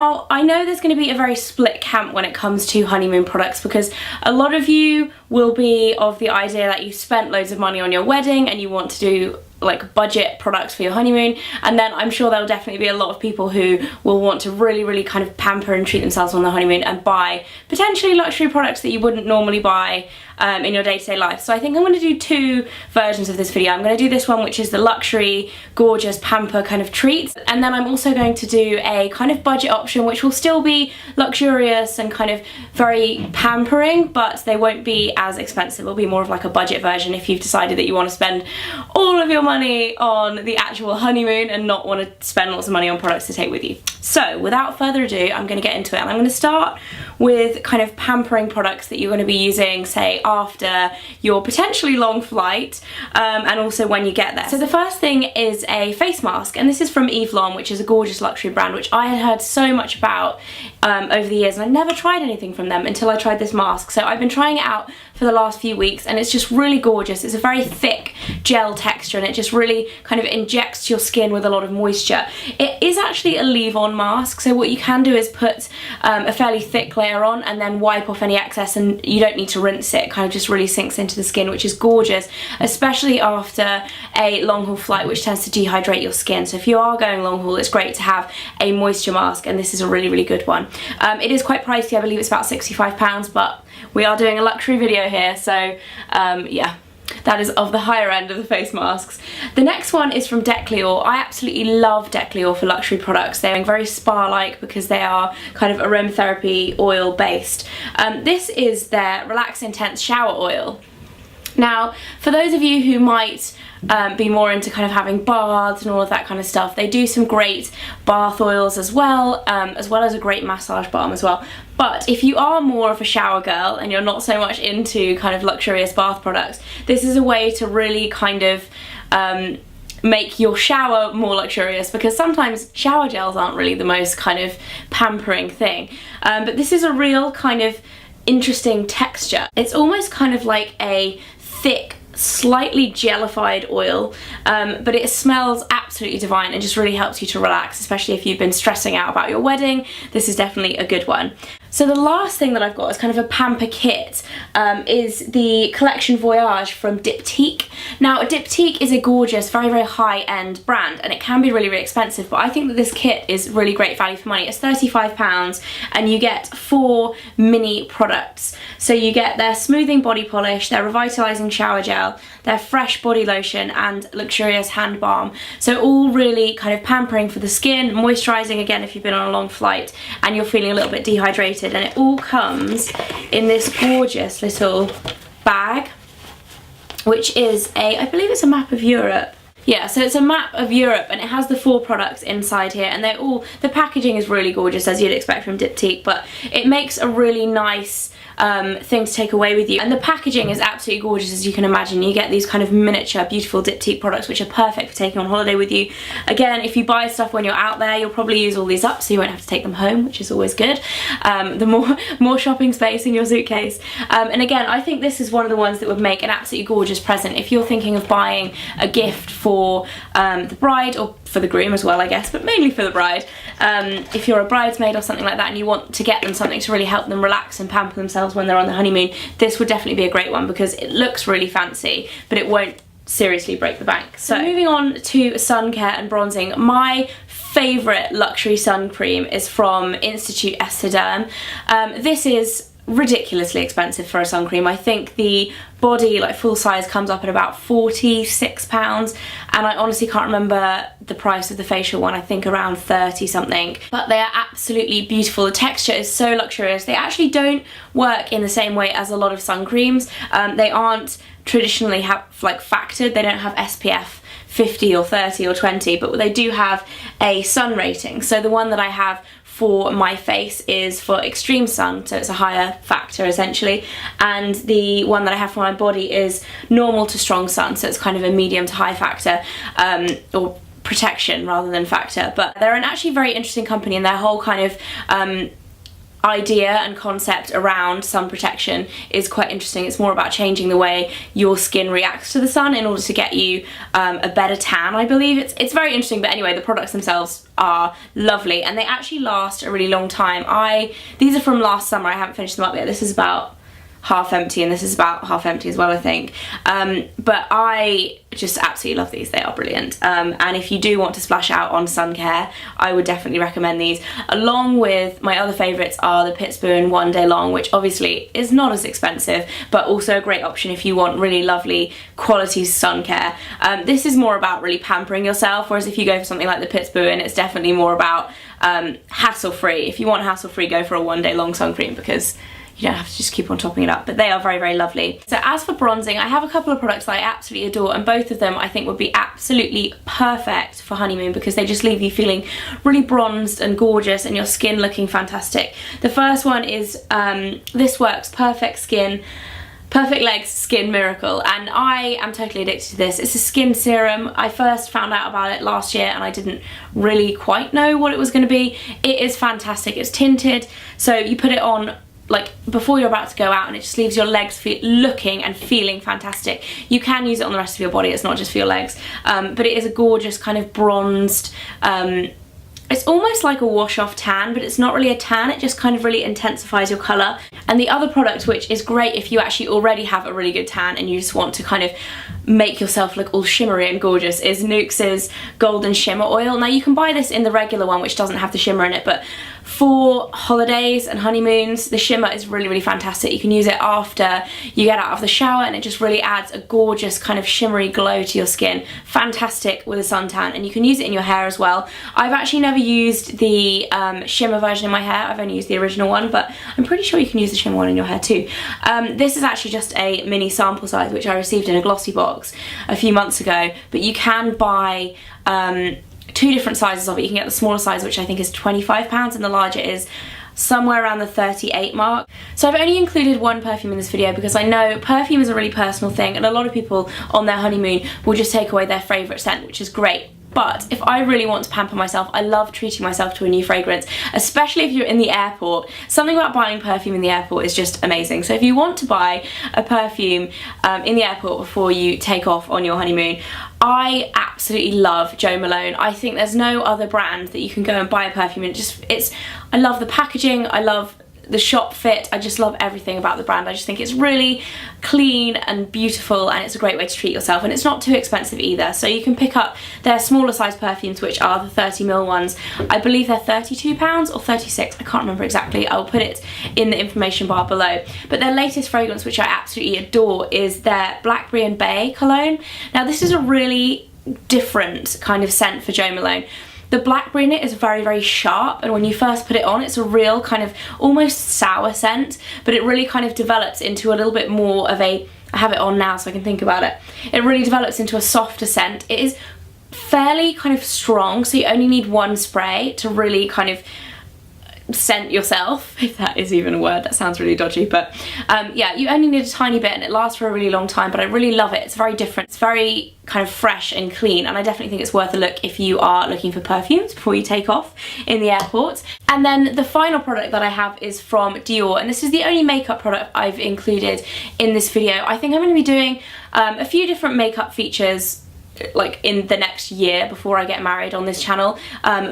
Now, I know there's going to be a very split camp when it comes to honeymoon products, because a lot of you will be of the idea that you spent loads of money on your wedding and you want to do like budget products for your honeymoon, and then I'm sure there'll definitely be a lot of people who will want to really kind of pamper and treat themselves on the honeymoon and buy potentially luxury products that you wouldn't normally buy in your day-to-day life. So I think I'm going to do two versions of this video. I'm going to do this one, which is the luxury, gorgeous pamper kind of treats, and then I'm also going to do a kind of budget option which will still be luxurious and kind of very pampering, but they won't be as expensive. It'll be more of like a budget version if you've decided that you want to spend all of your money on the actual honeymoon and not want to spend lots of money on products to take with you. So without further ado, I'm going to get into it, and I'm going to start with kind of pampering products that you're going to be using, say, after your potentially long flight, and also when you get there. So the first thing is a face mask, and this is from Eve Lom, which is a gorgeous luxury brand which I had heard so much about over the years, and I never tried anything from them until I tried this mask. So I've been trying it out for the last few weeks, and it's just really gorgeous. It's a very thick gel texture, and it just really kind of injects your skin with a lot of moisture. It is actually a leave-on mask, so what you can do is put a fairly thick layer on and then wipe off any excess, and you don't need to rinse it. It kind of just really sinks into the skin, which is gorgeous, especially after a long haul flight, which tends to dehydrate your skin. So if you are going long haul, it's great to have a moisture mask, and this is a really good one. It is quite pricey. I believe it's about £65, but we are doing a luxury video here, so yeah, that is of the higher end of the face masks. The next one is from Declior. I absolutely love Declior for luxury products. They're very spa-like because they are kind of aromatherapy oil based. This is their Relax Intense Shower Oil. Now, for those of you who might be more into kind of having baths and all of that kind of stuff, they do some great bath oils as well as a great massage balm as well. But if you are more of a shower girl and you're not so much into kind of luxurious bath products, this is a way to really kind of make your shower more luxurious, because sometimes shower gels aren't really the most kind of pampering thing. But this is a real kind of interesting texture. It's almost kind of like a thick, slightly gelified oil, but it smells absolutely divine and just really helps you to relax, especially if you've been stressing out about your wedding. This is definitely a good one. So the last thing that I've got is kind of a pamper kit, is the Collection Voyage from Diptyque. Now, Diptyque is a gorgeous, very high-end brand, and it can be really expensive, but I think that this kit is really great value for money. It's £35, and you get 4 mini products. So you get their smoothing body polish, their revitalizing shower gel, their fresh body lotion, and luxurious hand balm. So all really kind of pampering for the skin, moisturizing again if you've been on a long flight and you're feeling a little bit dehydrated. And it all comes in this gorgeous little bag, which is I believe it's a map of Europe. Yeah, so it's a map of Europe, and it has the 4 products inside here, and the packaging is really gorgeous, as you'd expect from Diptyque, but it makes a really nice thing to take away with you. And the packaging is absolutely gorgeous, as you can imagine. You get these kind of miniature, beautiful Diptyque products, which are perfect for taking on holiday with you. Again, if you buy stuff when you're out there, you'll probably use all these up, so you won't have to take them home, which is always good. The more shopping space in your suitcase. And again, I think this is one of the ones that would make an absolutely gorgeous present if you're thinking of buying a gift for the bride, or for the groom as well, I guess, but mainly for the bride. If you're a bridesmaid or something like that and you want to get them something to really help them relax and pamper themselves when they're on the honeymoon, this would definitely be a great one, because it looks really fancy, but it won't seriously break the bank. So moving on to sun care and bronzing, my favourite luxury sun cream is from Institut Esther. This is ridiculously expensive for a sun cream. I think the body, like full size, comes up at about £46, and I honestly can't remember the price of the facial one. I think around 30 something, but they are absolutely beautiful. The texture is so luxurious. They actually don't work in the same way as a lot of sun creams. They aren't traditionally factored. They don't have SPF 50 or 30 or 20, but they do have a sun rating. So the one that I have for my face is for extreme sun, so it's a higher factor essentially, and the one that I have for my body is normal to strong sun, so it's kind of a medium to high factor, or protection rather than factor. But they're an actually very interesting company, and their whole kind of idea and concept around sun protection is quite interesting. It's more about changing the way your skin reacts to the sun in order to get you a better tan, I believe. It's very interesting, but anyway, the products themselves are lovely and they actually last a really long time. These are from last summer. I haven't finished them up yet. This is about half empty and this is about half empty as well, I think. But I just absolutely love these. They are brilliant. And if you do want to splash out on sun care, I would definitely recommend these. Along with my other favourites are the Pittsburgh One Day Long, which obviously is not as expensive, but also a great option if you want really lovely quality sun care. This is more about really pampering yourself, whereas if you go for something like the Pittsburgh, it's definitely more about hassle-free. If you want hassle-free, go for a One Day Long sun cream because you don't have to just keep on topping it up, but they are very, very lovely. So as for bronzing, I have a couple of products that I absolutely adore, and both of them I think would be absolutely perfect for honeymoon because they just leave you feeling really bronzed and gorgeous and your skin looking fantastic. The first one is This Works Perfect Legs Skin Miracle, and I am totally addicted to this. It's a skin serum. I first found out about it last year and I didn't really quite know what it was going to be. It is fantastic. It's tinted, so you put it on like before you're about to go out and it just leaves your legs looking and feeling fantastic. You can use it on the rest of your body, it's not just for your legs, but it is a gorgeous kind of bronzed, it's almost like a wash off tan, but it's not really a tan, it just kind of really intensifies your colour. And the other product, which is great if you actually already have a really good tan and you just want to kind of make yourself look all shimmery and gorgeous, is Nux's Golden Shimmer Oil. Now you can buy this in the regular one, which doesn't have the shimmer in it, but for holidays and honeymoons, the shimmer is really, really fantastic. You can use it after you get out of the shower and it just really adds a gorgeous kind of shimmery glow to your skin. Fantastic with a suntan, and you can use it in your hair as well. I've actually never used the shimmer version in my hair. I've only used the original one, but I'm pretty sure you can use the shimmer one in your hair too. This is actually just a mini sample size, which I received in a glossy box a few months ago, but you can buy two different sizes of it. You can get the smaller size, which I think is £25, and the larger is somewhere around the 38 mark. So I've only included one perfume in this video because I know perfume is a really personal thing and a lot of people on their honeymoon will just take away their favourite scent, which is great. But if I really want to pamper myself, I love treating myself to a new fragrance, especially if you're in the airport. Something about buying perfume in the airport is just amazing. So if you want to buy a perfume in the airport before you take off on your honeymoon, I absolutely love Jo Malone. I think there's no other brand that you can go and buy a perfume in. I love the packaging, I love the shop fit, I just love everything about the brand. I just think it's really clean and beautiful and it's a great way to treat yourself, and it's not too expensive either. So you can pick up their smaller size perfumes, which are the 30ml ones. I believe they're £32 or 36, I can't remember exactly. I'll put it in the information bar below. But their latest fragrance, which I absolutely adore, is their Blackberry and Bay cologne. Now this is a really different kind of scent for Jo Malone. The blackberry in it is very, very sharp, and when you first put it on, it's a real kind of almost sour scent, but it really kind of develops into a little bit more of a, I have it on now so I can think about it, it really develops into a softer scent. It is fairly kind of strong, so you only need one spray to really kind of scent yourself, if that is even a word. That sounds really dodgy, but yeah, you only need a tiny bit and it lasts for a really long time, but I really love it. It's very different, it's very kind of fresh and clean, and I definitely think it's worth a look if you are looking for perfumes before you take off in the airport. And then the final product that I have is from Dior, and this is the only makeup product I've included in this video. I think I'm going to be doing a few different makeup features like in the next year before I get married on this channel,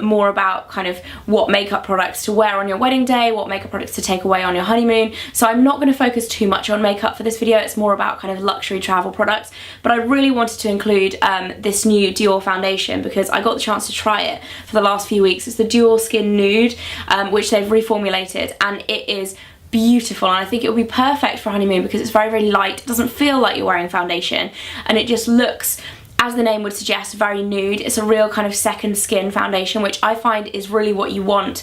more about kind of what makeup products to wear on your wedding day, what makeup products to take away on your honeymoon. So I'm not going to focus too much on makeup for this video, it's more about kind of luxury travel products. But I really wanted to include this new Dior foundation because I got the chance to try it for the last few weeks. It's the Dior Skin Nude, which they've reformulated, and it is beautiful, and I think it will be perfect for honeymoon because it's very, very light. It doesn't feel like you're wearing foundation, and it just looks, as the name would suggest, very nude. It's a real kind of second skin foundation, which I find is really what you want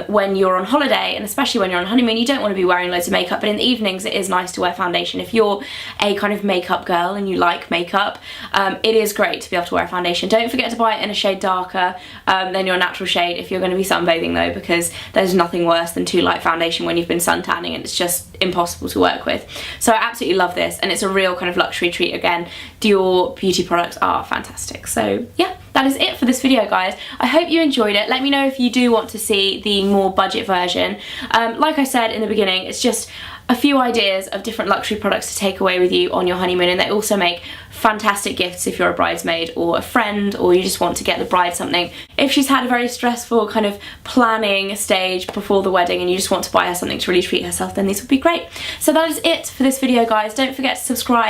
when you're on holiday, and especially when you're on honeymoon. You don't want to be wearing loads of makeup, but in the evenings it is nice to wear foundation. If you're a kind of makeup girl and you like makeup, it is great to be able to wear a foundation. Don't forget to buy it in a shade darker than your natural shade if you're going to be sunbathing though, because there's nothing worse than too light foundation when you've been suntanning and it's just impossible to work with. So I absolutely love this, and it's a real kind of luxury treat. Again, Dior beauty products products are fantastic. So yeah, that is it for this video, guys. I hope you enjoyed it. Let me know if you do want to see the more budget version. Like I said in the beginning, it's just a few ideas of different luxury products to take away with you on your honeymoon, and they also make fantastic gifts if you're a bridesmaid or a friend, or you just want to get the bride something. If she's had a very stressful kind of planning stage before the wedding and you just want to buy her something to really treat herself, then these would be great. So that is it for this video, guys. Don't forget to subscribe